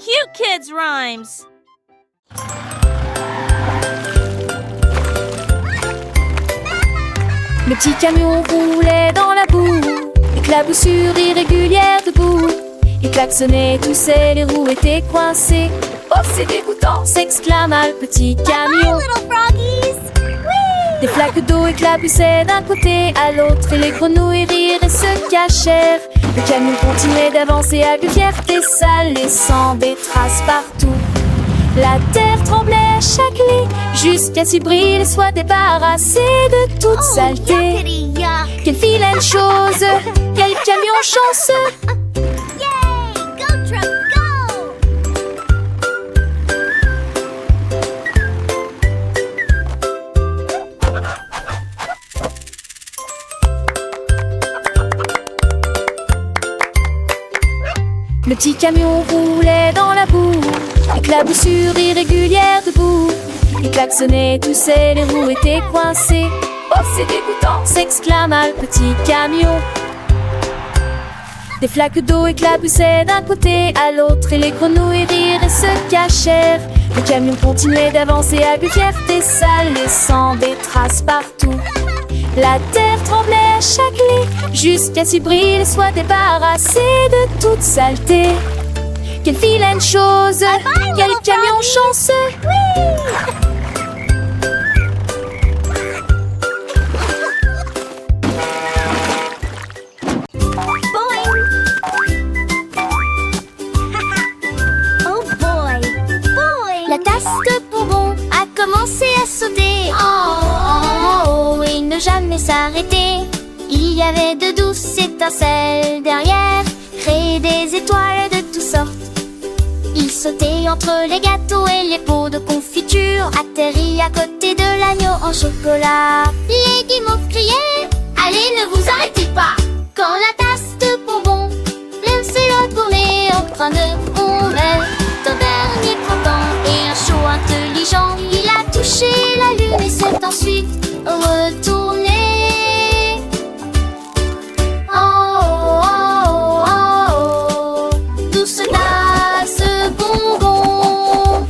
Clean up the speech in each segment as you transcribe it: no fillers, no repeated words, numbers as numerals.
cute kids' rhymes. Le petit camion roulait dans la boue, éclaboussure irrégulière debout. Il klaxonnait, toussait, les roues étaient coincées. Oh, c'est dégoûtant, s'exclama le petit camion. Des flaques d'eau éclaboussaient d'un côté à l'autre, et les grenouilles rirent et se cachèrent. Le camion continuait d'avancer à une fierté sale, laissant des traces partout. La terre tremblait à chaque lit, jusqu'à ce qu'il brille et soit débarrassé de toute saleté. Quelle vilaine chose, quel camion chanceux! Le petit camion roulait dans la boue, éclaboussure irrégulière debout. Il klaxonnait, toussait, les roues étaient coincées. Oh, c'est dégoûtant, s'exclama le petit camion. Des flaques d'eau éclaboussaient d'un côté à l'autre, et les grenouilles rirent et se cachèrent. Le camion continuait d'avancer à une fierté sale, laissant des traces partout. La terre tremblait à chaque lit, jusqu'à ce qu'il brille et soit débarrassé de toute saleté. Quelle vilaine chose, quel camion chanceux! La tasse de bonbons a commencé à sauter. Oh, et ne jamais s'arrêter. Il y avait de douces étincelles derrière, créer des étoiles de toutes sortes. Il sautait entre les gâteaux et les pots de confiture, atterrit à côté de l'agneau en chocolat. Les guimauves criaient: allez, ne vous arrêtez pas! Quand la tasse de bonbons s'est retournée en train de mourir, ton dernier printemps et un chaud intelligent, il a touché la lune et s'est ensuite retourné. Oh, oh, oh, oh, douce tasse bonbon.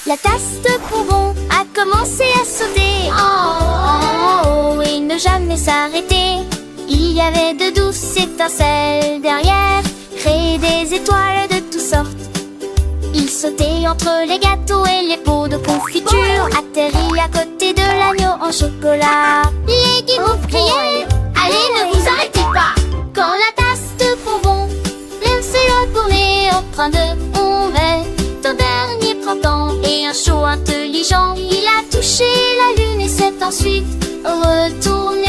La tasse de bonbons a commencé à sauter. Oh, oh, oh, et ne jamais s'arrêter. Il y avait de douces étincelles derrière, créer des étoiles de toutes sortes. Il sautait entre les gâteaux et les pots de confiture, atterrit à côté de l'agneau en chocolat. Les guimauves criaient: allez, ne vous arrêtez pas! Quand la tasse de bonbons s'est retournée en train de mourir, ton dernier printemps et un chaud intelligent, il a touché la lune et s'est ensuite retourné.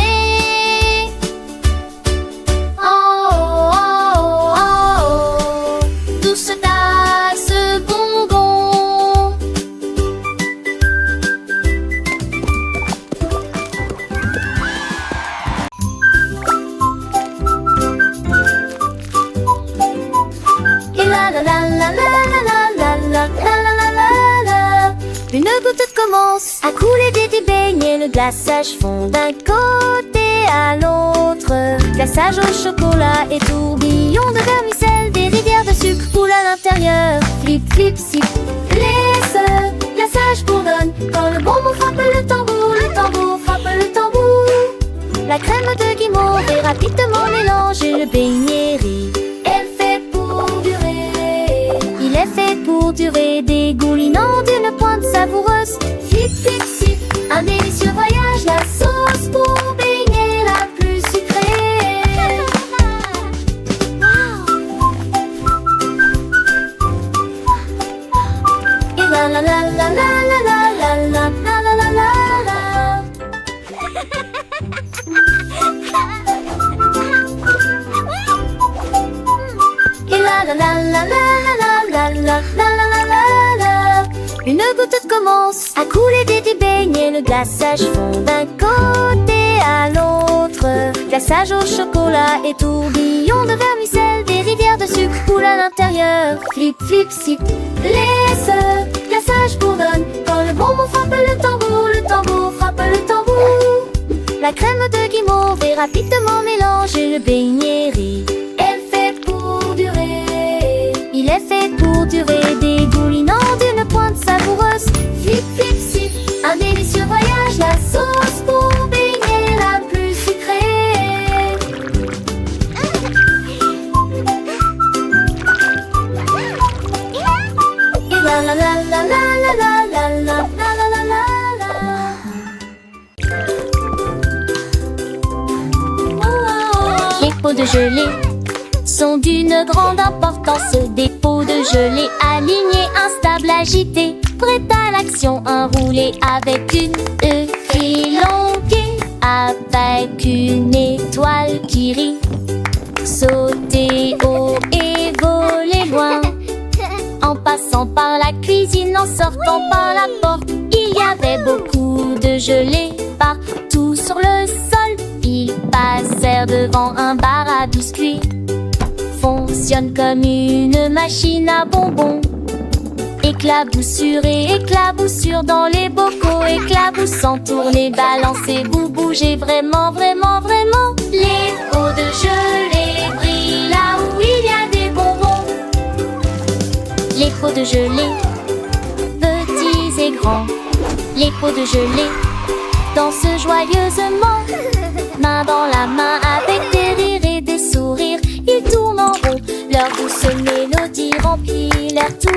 Oh, oh, oh, oh, oh, douce tasse bonbon. Et la la la la la la la la la la la la. Une goutte commence à couler des beignets, le glaçage fond d'un côté à l'autre. Glaçage au chocolat et tourbillon de vermicelle, des rivières de sucre coulent à l'intérieur. Flip, flip, sip, laisse, glaçage bourdonne. Quand le bonbon frappe le tambour frappe le tambour. La crème de guimauve est rapidement mélangée, le beignet rit. Elle fait pour durer. Il est fait pour durer, dégoulinant d'une pointe savoureuse. Flip, flip, sip, un délicieux voyage, la sauce pour beignet la plus sucrée. Et la la la la la la la la la la la la la. Et la la la la la la la la la la la. Une goutte commence à couler des beignets, le glaçage fond d'un côté à l'autre. Glaçage au chocolat et tourbillon de vermicelle, des rivières de sucre coulent à l'intérieur. Flip, flip, sip, laisse, glaçage voyage bourdonne. Quand le bonbon frappe le tambour frappe le tambour. La crème de guimauve est rapidement mélangée, le beignet rit. Elle fait pour durer. Il est fait pour durer, dégoulinant d'une pointe savoureuse. Flip, flip, sip, un délicieux voyage, la sauce pour beignet la plus sucrée. Et la la la la la la la la la la la la la. Les pots de gelée sont d'une grande importance. Des pots de gelée alignés, instables, agités, prêts à l'action, enroulés avec une élonguée, avec une étoile qui rit. Sauter haut et voler loin, en passant par la cuisine, en sortant par la porte. Il y avait beaucoup de gelée partout sur le sol. Ils passèrent devant un bar à biscuits. Fonctionne comme une machine à bonbons. Éclaboussure et éclaboussure dans les bocaux. Éclaboussant, tourner, balancer, vous bougez vraiment, vraiment, vraiment. Les pots de gelée brillent là où il y a des bonbons. Les pots de gelée, petits et grands. Les pots de gelée dansent joyeusement, main dans la main avec des rires et des sourires. Ils tournent en rond, leur douce mélodie remplit l'air tout.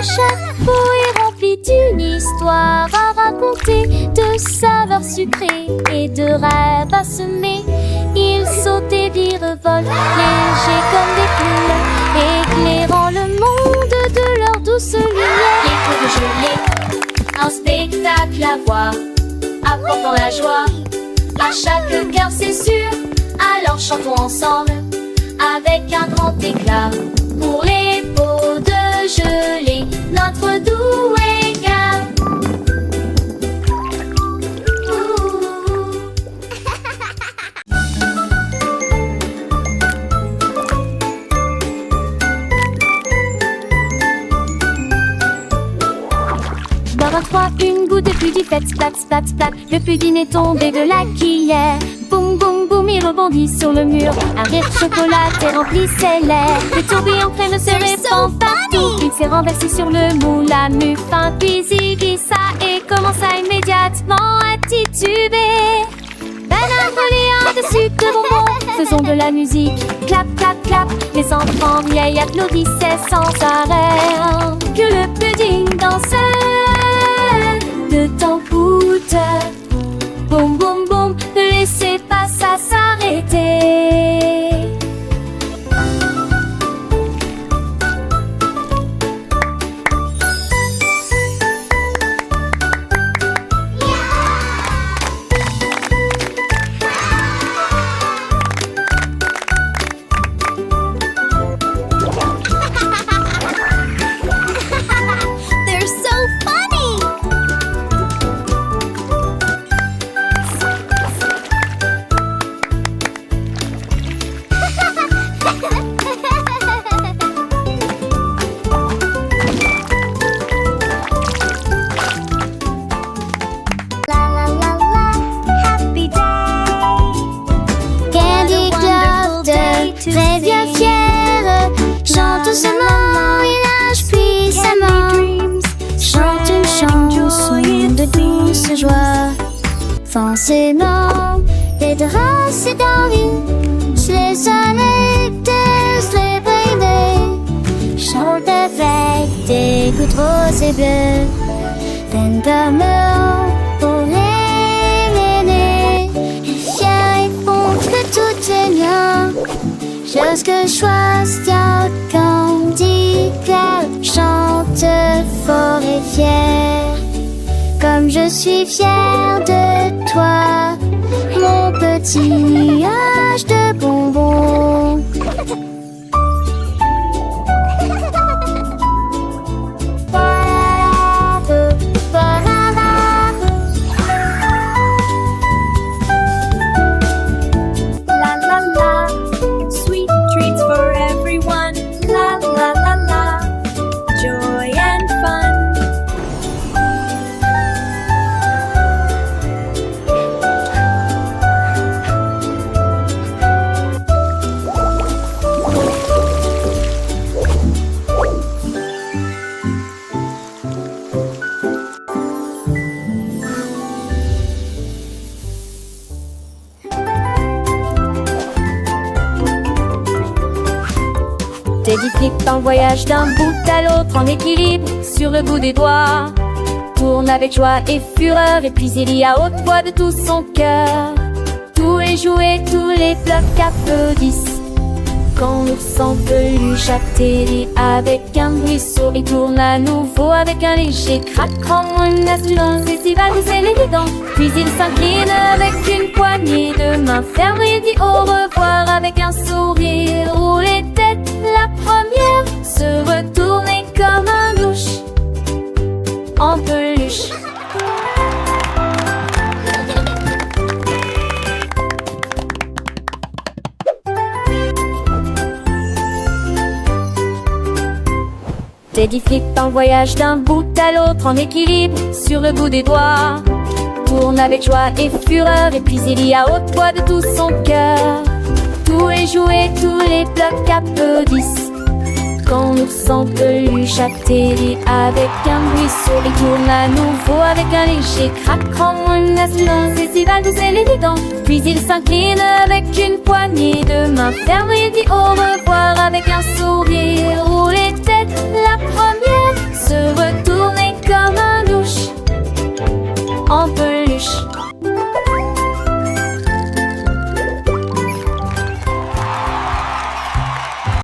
Chaque pot est rempli d'une histoire à raconter, de saveurs sucrées et de rêves à semer. Ils sautent et virevolent, légers comme des plumes, éclairant le monde de leur douce lumière. Les pots de gelée, un spectacle à voir, apportant la joie à chaque cœur, c'est sûr. Alors chantons ensemble avec un grand éclat pour les pots de gelée, notre doux égal. Boire à trois, une goutte de pudding, flat, splat, splat, splat. Le pudding est tombé de la cuillère. Boum, boum, boum, il rebondit sur le mur. Un rire chocolaté remplissait l'air. Le tourbillon crème se répand partout. Il s'est renversé sur le moule à muffin. Puis il glissa et commença immédiatement à tituber. Banane volée dessus de bonbons. Faisons de la musique, clap, clap, clap. Les enfants vieilles applaudissaient sans arrêt. Que le pudding dansait de tamboute. Boum, boum, boum, ne laissez pas ça s'arrêter. They're so funny! La la la la, happy day. Candy Club très bien fier. Chante doucement et lâche puissamment. Chante une chanson de douce joie. Forcément, les terrasses et d'envie. Les anecdotes, les brainés. Chante avec des gouttes roses et bleues. Pleine d'amour pour les ménés. Et fier et bon que tout est bien. Jusque choisis Candy Club. Chante fort et fier. Comme je suis fière de toi, mon petit nuage de bonbons. La la la, sweet treats for everyone. La la la la, joy and fun. flippe dans le voyage d'un bout à l'autre en équilibre sur le bout des doigts. Tourne avec joie et fureur, et puis il y a haute voix de tout son cœur. Tous les jouets, tous les blocs applaudissent quand l'ours en peluche atterrit avec un bruit sourd et tourne à nouveau avec un léger craquement. Une assurance estivale vous les dents. Puis il s'incline avec une poignée de main ferme et dit au revoir avec un sourire. Roule les têtes, la première se retourner comme un louche en peluche. Teddy flippe dans le voyage d'un bout à l'autre en équilibre sur le bout des doigts. Tourne avec joie et fureur, et puis il y a haute voix de tout son cœur. Tous les jouets, tous les blocs applaudissent quand l'ours en peluche atterrit avec un bruit sourd et tourne à nouveau avec un léger craquement. Une assurance estivale vous les dents. Puis il s'incline avec une poignée de main ferme et dit au revoir avec un